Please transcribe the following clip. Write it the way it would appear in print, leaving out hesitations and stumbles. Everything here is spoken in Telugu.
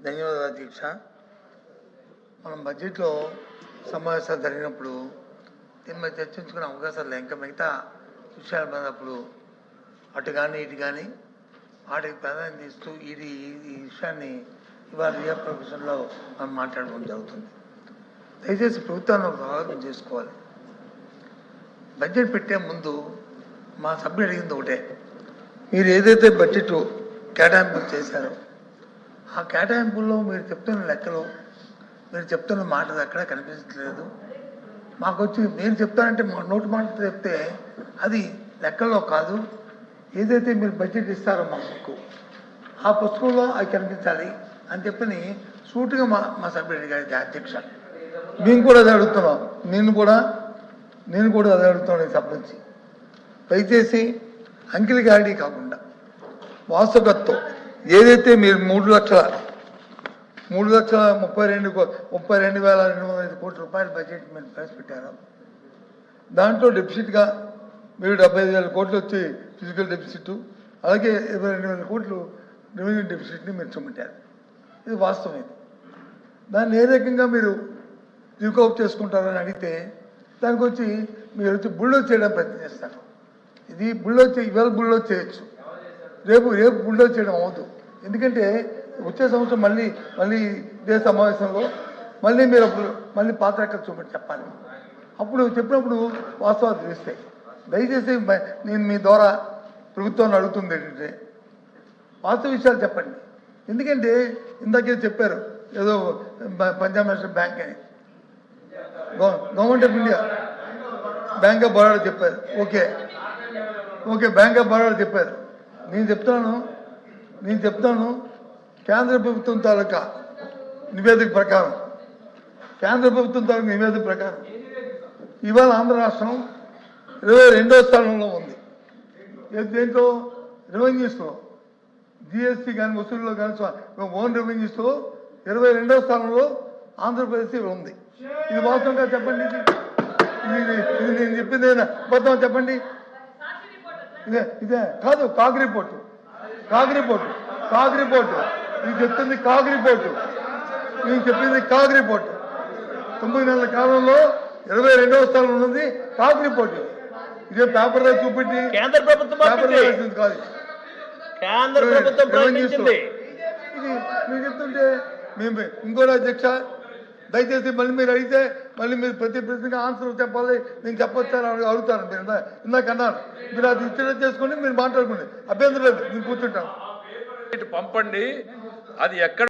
ధన్యవాదాలు అధ్యక్ష. మనం బడ్జెట్లో సమావేశాలు జరిగినప్పుడు దీని మీద చర్చించుకునే అవకాశాలు లేవు. ఇంకా మిగతా విషయాలు పడినప్పుడు అటు కానీ ఇటు కానీ వాటికి ప్రాధాన్యత ఇస్తూ ఈ విషయాన్ని ఇవాళ రియల్ ప్రొఫెషన్లో మనం మాట్లాడుకోవడం జరుగుతుంది. దయచేసి ప్రభుత్వాన్ని ఒక ఆలోచన చేసుకోవాలి. బడ్జెట్ పెట్టే ముందు మా సభ్యులు అడిగింది ఒకటే, మీరు ఏదైతే బడ్జెట్ కేటాయింపులు చేశారో ఆ కేటాయింపుల్లో మీరు చెప్తున్న లెక్కలు, మీరు చెప్తున్న మాటలు ఎక్కడా కనిపించట్లేదు. మాకు వచ్చి మీరు చెప్తారంటే మా నోటి మాట చెప్తే అది లెక్కల్లో కాదు, ఏదైతే మీరు బడ్జెట్ ఇస్తారో మా బుక్ ఆ పుస్తకంలో అవి కనిపించాలి అని చెప్పని సూటుగా మా సభ్యుడు అడిగారు అధ్యక్ష. మేము కూడా అది అడుగుతున్నాం, నేను కూడా అది అడుగుతున్నాను ఈ సభ నుంచి. దయచేసి అంకిలి గాడి కాకుండా వాస్తవత్వం ఏదైతే మీరు 3,32,205 కోట్ల రూపాయల బడ్జెట్ మీరు ప్రవేశపెట్టారో దాంట్లో డెఫిసిట్గా మీరు 75,000 కోట్లు వచ్చి ఫిజికల్ డెఫిసిట్, అలాగే 22,000 కోట్లు రెవెన్యూ డెఫిసిట్ని మీరు చూపెట్టారు. ఇది వాస్తవం. ఇది దాన్ని ఏ రకంగా మీరు రికవర్ చేసుకుంటారని అడిగితే దానికి వచ్చి మీరు వచ్చి బుల్డోజ్ చేయడం ప్రయత్నం చేస్తారు. ఇది ఇవాళ బుల్డోజ్ చేయొచ్చు, రేపు బుల్డోజ్ చేయడం అవ్వదు. ఎందుకంటే వచ్చే సంవత్సరం మళ్ళీ ఇదే సమావేశంలో మీరు మళ్ళీ పాత లెక్కలు చూపెట్టి చెప్పాలి. అప్పుడు చెప్పినప్పుడు వాస్తవాలు తెలుస్తాయి. దయచేసి నేను మీ ద్వారా ప్రభుత్వాన్ని అడుగుతుంది ఏంటంటే వాస్తవ విషయాలు చెప్పండి. ఎందుకంటే ఇందాకే చెప్పారు ఏదో పంజాబ్ నేషనల్ బ్యాంక్ అని, Government of India, Bank of Baroda చెప్పారు. ఓకే బ్యాంక్ ఆఫ్ బరోడా చెప్పారు. నేను చెప్తాను కేంద్ర ప్రభుత్వం తాలూకా నివేదిక ప్రకారం ఇవాళ ఆంధ్ర రాష్ట్రం 22వ స్థానంలో ఉంది. దేంట్లో? రెవెన్యూస్లో, జిఎస్టీ కానీ వసూలులో కానీ ఓన్ రెవెన్యూస్లో 22వ స్థానంలో ఆంధ్రప్రదేశ్ ఉంది. ఇది వాస్తవంగా చెప్పండి. ఇది నేను చెప్పింది మొత్తం చెప్పండి. ఇదే కాదు, కాగ్ రిపోర్టు నేను చెప్పింది కాగ్ రిపోర్టు 9 నెలల కాలంలో 22వ స్థానంలో ఉన్నది కాగ్ రిపోర్టు. ఇదే పేపర్లో చూపెట్టి కేంద్ర ప్రభుత్వం కాదు, ప్రకటించింది. ఇది మీరు చెప్తుంటే మేము ఇంకోటి అధ్యక్ష, దయచేసి మళ్ళీ మీరు అడిగితే మళ్ళీ మీరు ప్రతి ప్రశ్నగా ఆన్సర్ చెప్పాలి, నేను చెప్పొచ్చాను అడుగుతాను. మీరు ఇందాక అన్నారు, మీరు అది ఇచ్చిన చేసుకుని మీరు మాట్లాడుకోండి, అభ్యంతరం లేదు, నేను కూర్చుంటాను. పంపండి. అది ఎక్కడ